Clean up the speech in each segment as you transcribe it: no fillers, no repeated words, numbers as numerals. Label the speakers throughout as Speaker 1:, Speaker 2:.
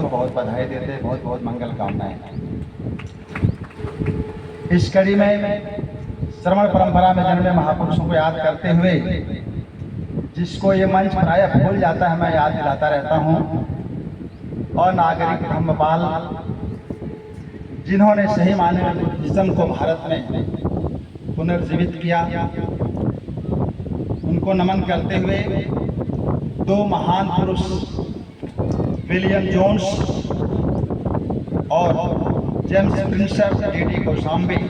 Speaker 1: बहुत बधाई देते हैं, बहुत बहुत मंगल कामनाएं। इस कड़ी में श्रवण परंपरा में जन्मे महापुरुषों को याद करते हुए, जिसको ये मंच प्राय भूल जाता है, मैं याद दिलाता रहता हूँ। और नागरिक धम्मपाल, जिन्होंने सही मायने में बुद्धिज्म को भारत में पुनर्जीवित किया, उनको नमन करते हुए दो महान पुरुष विलियम जोन्स और जेम्स प्रिंसर डी कौशाम्बी,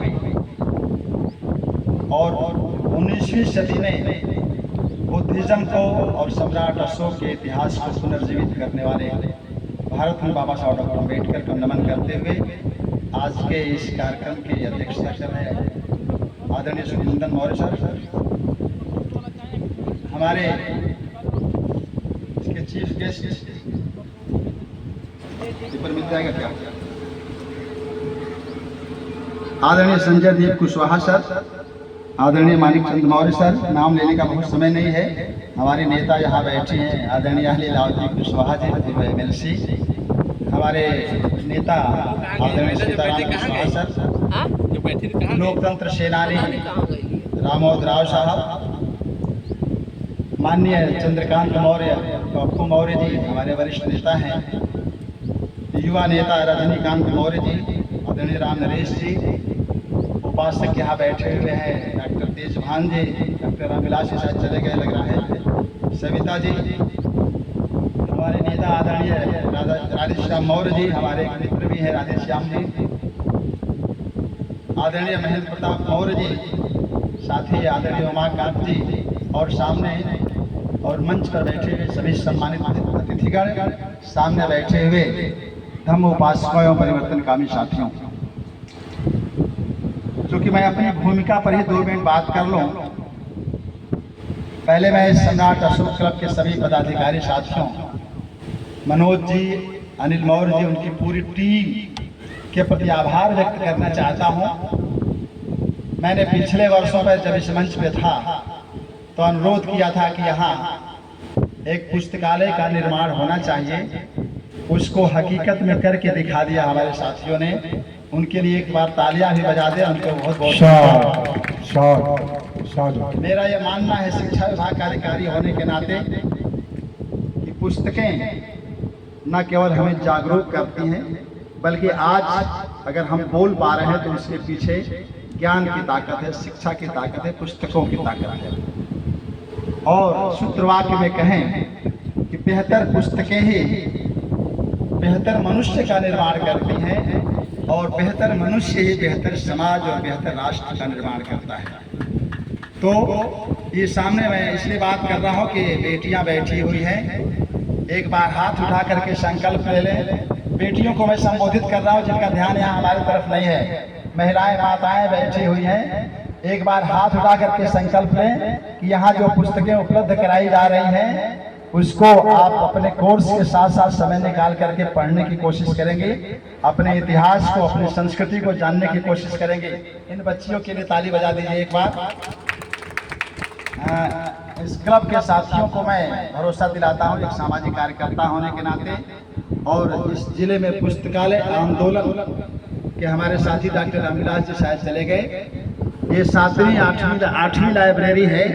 Speaker 1: और 19वीं सदी में बुद्धिज्म को और सम्राट अशोक के इतिहास को पुनर्जीवित करने वाले भारत रत्न बाबा साहब डॉक्टर अम्बेडकर को नमन करते हुए आज के इस कार्यक्रम की अध्यक्षता कर रहे हैं आदरणीय श्री नंदन मौर्य सर, हमारे इसके चीफ गेस्ट पर मिल जाएगा क्या, आदरणीय संजय देव कुशवाहा सर, आदरणीय मानिक चंद मौर्य सर, नाम लेने का बहुत समय नहीं है। हमारे नेता यहाँ बैठे हैं, आदरणीय लालजी कुशवाहा जी MLC, हमारे नेता आदरणीय सीताराम कुशवाहा सर, लोकतंत्र सेनानी रामोद राव साहब, माननीय चंद्रकांत मौर्य पप्पू मौर्य जी हमारे वरिष्ठ नेता हैं, युवा नेता रजनीकांत मौर्य जी, आदरणीय राम नरेश जी, उपासक यहाँ बैठे हुए हैं डॉक्टर तेजभान जी, डॉक्टर रामविलास जी शायद चले गए लग रहा है, सविता जी, हमारे नेता आदरणीय राधेश्याम मौर्य जी, हमारे एक मित्र भी हैं राधेश्याम जी, आदरणीय महेंद्र प्रताप मौर्य जी, साथ ही आदरणीय उमाकांत जी, और सामने और मंच पर बैठे हुए सभी सम्मानित अतिथिगण, सामने बैठे हुए धम्म उपासकों एवं परिवर्तनकामी साथियों, क्योंकि मैं अपनी भूमिका पर ही 2 मिनट बात कर लूं। पहले मैं सम्राट अशोक क्लब के सभी पदाधिकारी साथियों, मनोज जी, अनिल मौर्य जी, उनकी पूरी टीम के प्रति आभार व्यक्त करना चाहता हूं। मैंने पिछले वर्षों पर जब इस मंच पे था तो अनुरोध किया था कि यहाँ एक पुस्तकालय का निर्माण होना चाहिए, उसको हकीकत में करके दिखा दिया हमारे साथियों ने। उनके लिए एक बार तालियां भी बजा दें, उनको बहुत बहुत मेरा ये मानना है शिक्षा विभाग का अधिकारी होने के नाते कि पुस्तकें न केवल हमें जागरूक करती हैं, बल्कि आज अगर हम बोल पा रहे हैं तो उसके पीछे ज्ञान की ताकत है, शिक्षा की ताकत है, पुस्तकों की ताकत है। और सूत्रवाक्य में कहें कि बेहतर पुस्तकें ही बेहतर मनुष्य का निर्माण करती हैं, और बेहतर मनुष्य ही बेहतर समाज और बेहतर राष्ट्र का निर्माण करता है। तो ये सामने मैं इसलिए बात कर रहा हूँ कि बेटियां बैठी हुई हैं, एक बार हाथ उठा करके संकल्प ले लें। बेटियों को मैं संबोधित कर रहा हूँ जिनका ध्यान यहाँ हमारी तरफ नहीं है, महिलाएं माताएं बैठी हुई हैं, एक बार हाथ उठा करके संकल्प लें कि यहाँ जो पुस्तकें उपलब्ध कराई जा रही हैं उसको आप अपने कोर्स के साथ साथ समय निकाल करके पढ़ने की कोशिश करेंगे, अपने इतिहास को, अपनी संस्कृति को जानने की कोशिश करेंगे। इन बच्चियों के लिए ताली बजा दीजिए एक बार। इस क्लब के साथियों को मैं भरोसा दिलाता हूँ, एक सामाजिक कार्यकर्ता होने के नाते, और इस जिले में पुस्तकालय आंदोलन के हमारे साथी डॉक्टर रामविलास जी शायद चले गए, ये 7वीं 8वीं लाइब्रेरी है,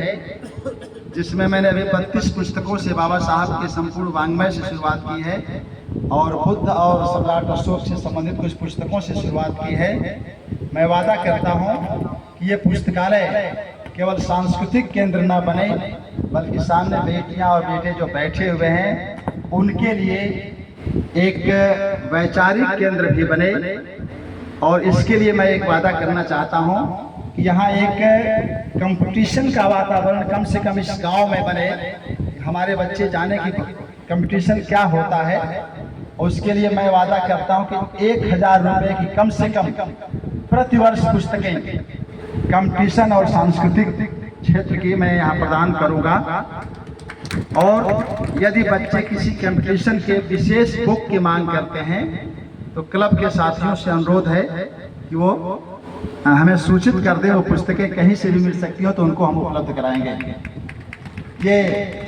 Speaker 1: जिसमें मैंने अभी 32 पुस्तकों से बाबा साहब के संपूर्ण वाङ्मय से शुरुआत की है, और बुद्ध और सम्राट अशोक से संबंधित कुछ पुस्तकों से शुरुआत की है। मैं वादा करता हूँ कि ये पुस्तकालय केवल सांस्कृतिक केंद्र न बने, बल्कि सामने बेटियां और बेटे जो बैठे हुए हैं उनके लिए एक वैचारिक केंद्र भी बने। और इसके लिए मैं एक वादा करना चाहता हूँ कि यहाँ एक कंपटीशन का वातावरण कम से कम इस गांव में बने, हमारे बच्चे जाने की कंपटीशन क्या होता है। उसके लिए मैं वादा करता हूँ कि 1000 रुपये की कम से कम प्रतिवर्ष पुस्तकें कंपटीशन और सांस्कृतिक क्षेत्र की मैं यहाँ प्रदान करूँगा। और यदि बच्चे किसी कंपटीशन के विशेष बुक की मांग करते हैं तो क्लब के साथियों से अनुरोध है कि वो हमें सूचित कर दें, वो पुस्तकें कहीं से भी मिल सकती हो तो उनको हम उपलब्ध कराएंगे। ये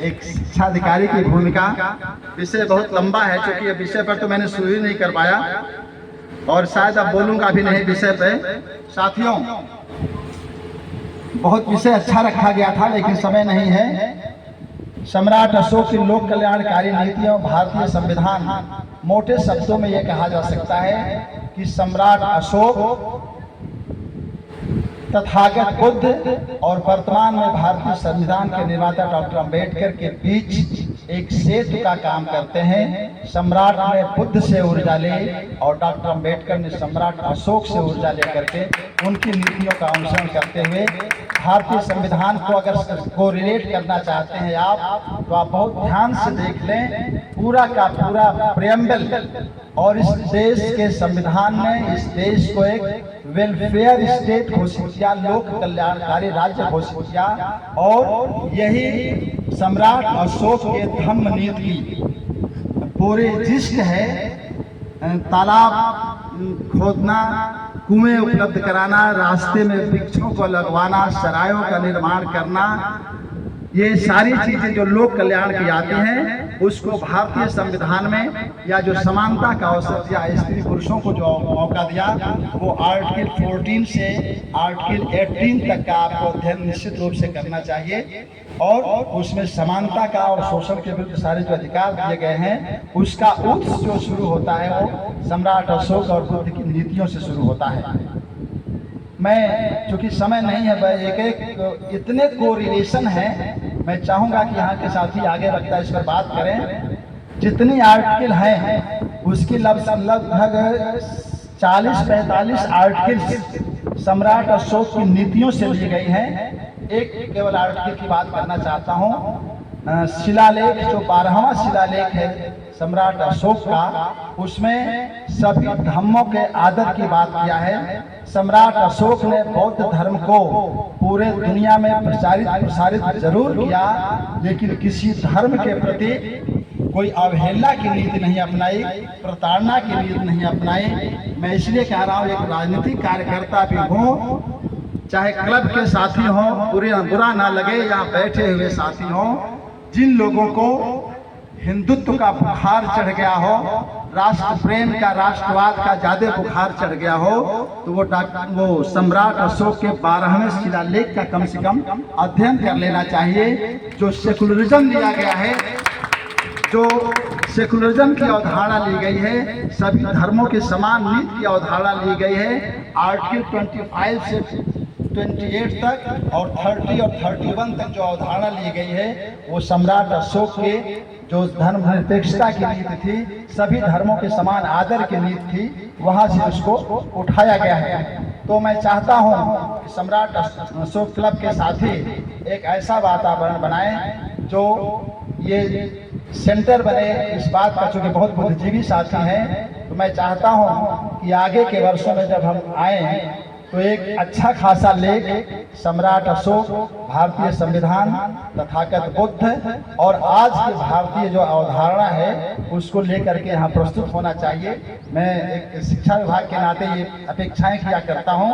Speaker 1: एक शिक्षा अधिकारी की भूमिका। विषय बहुत लंबा है, क्योंकि ये विषय पर तो मैंने शुरू ही नहीं कर पाया और शायद अब बोलूँगा भी नहीं विषय पे। साथियों, बहुत विषय अच्छा रखा गया था लेकिन समय नहीं है। सम्राट अशोक की लोक कल्याणकारी नीतियां, भारतीय संविधान। मोटे शब्दों में यह कहा जा सकता है कि सम्राट अशोक, तथागत बुद्ध और वर्तमान में भारतीय संविधान के निर्माता डॉक्टर अंबेडकर के बीच एक सेतु का काम करते हैं। सम्राट ने बुद्ध से ऊर्जा ले और डॉक्टर अंबेडकर ने सम्राट अशोक से ऊर्जा लेकर के उनकी नीतियों का अनुसरण करते हुए भारतीय संविधान को अगर कोरिलेट करना चाहते हैं आप, तो आप बहुत ध्यान से देख लें। पूरा का पूरा प्रियम्बल और इस देश के संविधान ने इस देश को एक वेलफेयर स्टेट घोषित किया, लोक कल्याणकारी राज्य घोषित किया। और यही सम्राट अशोक के धम्म नीति की पूरे जिस्ट है। तालाब खोदना, कुएं उपलब्ध कराना, रास्ते में वृक्षों को लगवाना, सरायों का निर्माण करना, ये सारी चीजें जो लोक कल्याण की आती हैं, उसको भारतीय संविधान में या जो समानता का अवसर दिया, स्त्री पुरुषों को जो मौका दिया, वो आर्टिकल 14 से आर्टिकल 18 तक का आपको अध्ययन निश्चित रूप से करना चाहिए। और उसमें समानता का और शोषण के विरुद्ध सारे जो अधिकार दिए गए हैं, उसका उत्स जो शुरू होता है वो सम्राट अशोक और बुद्ध की नीतियों से शुरू होता है। मैं, चूंकि समय नहीं है, एक इतने कोरिलेशन है, मैं चाहूँगा कि यहाँ के साथी आगे रखता इस पर बात करें। जितनी आर्टिकल हैं उसकी लगभग 40-45 आर्टिकल सम्राट अशोक की नीतियों से ली गई हैं। एक केवल आर्टिकल की बात करना चाहता हूँ। शिलालेख, जो 12वां शिलालेख है सम्राट अशोक का, उसमें सभी धर्मों के आदर की बात किया है। सम्राट अशोक ने बौद्ध धर्म को पूरे दुनिया में प्रसारित जरूर किया, लेकिन किसी धर्म के प्रति कोई अवहेलना की नीति नहीं अपनाई, प्रताड़ना की नीति नहीं अपनाई। मैं इसलिए कह रहा हूँ, एक राजनीतिक कार्यकर्ता भी हूँ, चाहे क्लब के साथी हों, बुरा ना लगे, यहाँ बैठे हुए साथी हों, जिन लोगों को हिंदुत्व का बुखार चढ़ गया हो, राष्ट्र प्रेम का, राष्ट्रवाद का ज्यादा बुखार चढ़ गया हो, तो वो सम्राट अशोक के 12वें शिलालेख का कम से कम अध्ययन कर लेना चाहिए। जो सेकुलरिज्म दिया गया है, जो सेकुलरिज्म की अवधारणा ली गई है, सभी धर्मों के समान नीति की अवधारणा ली गई है। आर्टिकल 25 से 28 तक और 30 और 31 तक जो अवधारणा ली गई है, वो सम्राट अशोक के जो धर्मनिरपेक्षता की नीति थी, सभी धर्मों के समान आदर की नीति थी, वहाँ से उसको उठाया गया है। तो मैं चाहता हूँ कि सम्राट अशोक क्लब के साथी एक ऐसा वातावरण बनाएं जो ये सेंटर बने इस बात का, चूँकि बहुत बुद्धिजीवी साथी हैं। तो मैं चाहता हूँ कि आगे के वर्षों में जब हम आए तो एक अच्छा खासा लेख सम्राट अशोक, भारतीय संविधान, तथागत बुद्ध और आज की भारतीय जो अवधारणा है, उसको लेकर के यहाँ प्रस्तुत होना चाहिए। मैं एक शिक्षा विभाग के नाते ये अपेक्षाएं किया करता हूँ।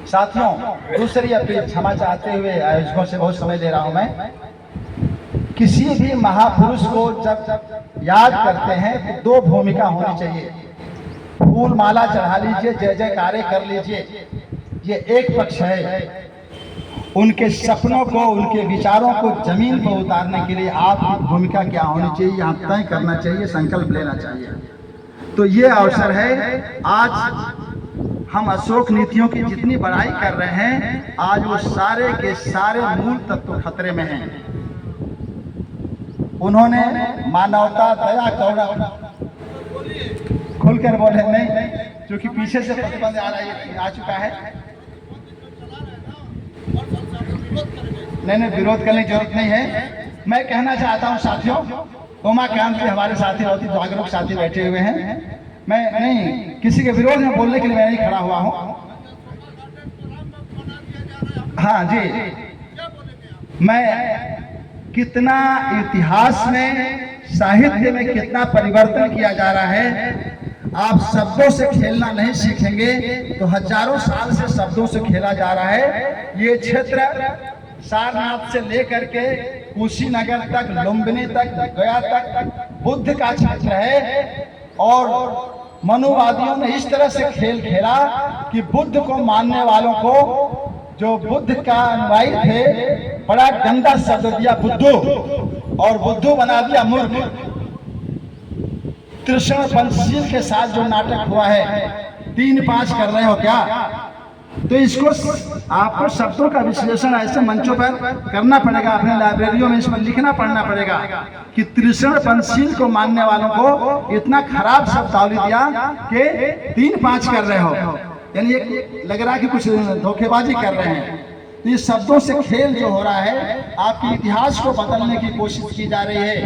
Speaker 1: साथियों, दूसरी अपील, क्षमा चाहते हुए आयोजकों से बहुत समय ले रहा हूँ मैं। किसी भी महापुरुष को जब याद करते हैं तो दो भूमिका होनी चाहिए। फूल माला चढ़ा लीजिए, जय जयकारे कर लीजिए, ये एक पक्ष है। उनके सपनों को, उनके विचारों को जमीन पर उतारने के लिए आपकी भूमिका क्या होनी चाहिए, यहाँ तय करना चाहिए, संकल्प लेना चाहिए। तो ये अवसर है। आज हम अशोक नीतियों की जितनी बड़ाई कर रहे हैं, आज वो सारे के सारे मूल तत्व खतरे में हैं। उन्होंने मानवता, दया, करुणा, खुलकर बोले नहीं, क्योंकि पीछे से प्रतिबंध आ चुका है। नहीं, विरोध करने की जरूरत नहीं है। मैं कहना चाहता हूं साथियों, उमाकांत जी हमारे साथी, बहुत ही जागरूक साथी बैठे हुए हैं। मैं नहीं, किसी के विरोध में बोलने के लिए मैं नहीं खड़ा हुआ हूं। हाँ जी, मैं कितना इतिहास में, साहित्य में कितना परिवर्तन किया जा रहा है। आप शब्दों से खेलना नहीं सीखेंगे तो हजारों साल से शब्दों से खेला जा रहा है। ये क्षेत्र सारनाथ से लेकर के कुशीनगर तक, लुम्बिनी तक, गया तक बुद्ध का क्षेत्र है। और मनुवादियों ने इस तरह से खेल खेला कि बुद्ध को मानने वालों को, जो बुद्ध का अनुयायी थे, बड़ा गंदा शब्द दिया बुद्धू, और बुद्धू बना दिया मूर्ख। तृष्ण पंचशील के साथ जो नाटक हुआ है, 3-5 कर रहे हो क्या? तो इसको आपको शब्दों का विश्लेषण ऐसे मंचों पर करना पड़ेगा, अपने लाइब्रेरियों में इसमें लिखना पढ़ना पड़ेगा कि तृष्ण पंचशील को मानने वालों को इतना खराब शब्दावली दिया कि 3-5 कर रहे हो, यानी एक लग रहा है कि कुछ धोखेबाजी कर रहे हैं। तो ये शब्दों से खेल जो हो रहा है, आपके इतिहास को बदलने की कोशिश की जा रही है,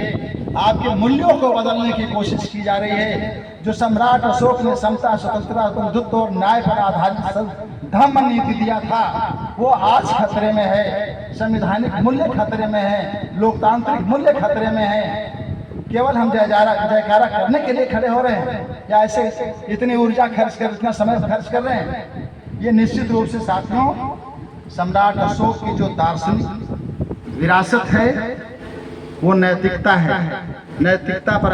Speaker 1: आपके मूल्यों को बदलने की कोशिश की जा रही है। जो सम्राट अशोक ने समता, स्वतंत्रता, बंधुत्व और न्याय पर आधारित धम्म नीति दिया था, वो आज खतरे में है। संवैधानिक मूल्य खतरे में है, लोकतांत्रिक मूल्य खतरे में है। केवल हम जयकारा करने के लिए खड़े हो रहे हैं, या ऐसे इतनी ऊर्जा खर्च कर, इतना समय खर्च कर रहे हैं? ये निश्चित रूप से साथियों, सम्राट अशोक की जो दार्शनिक विरासत है, वो नैतिकता है। नैतिकता पर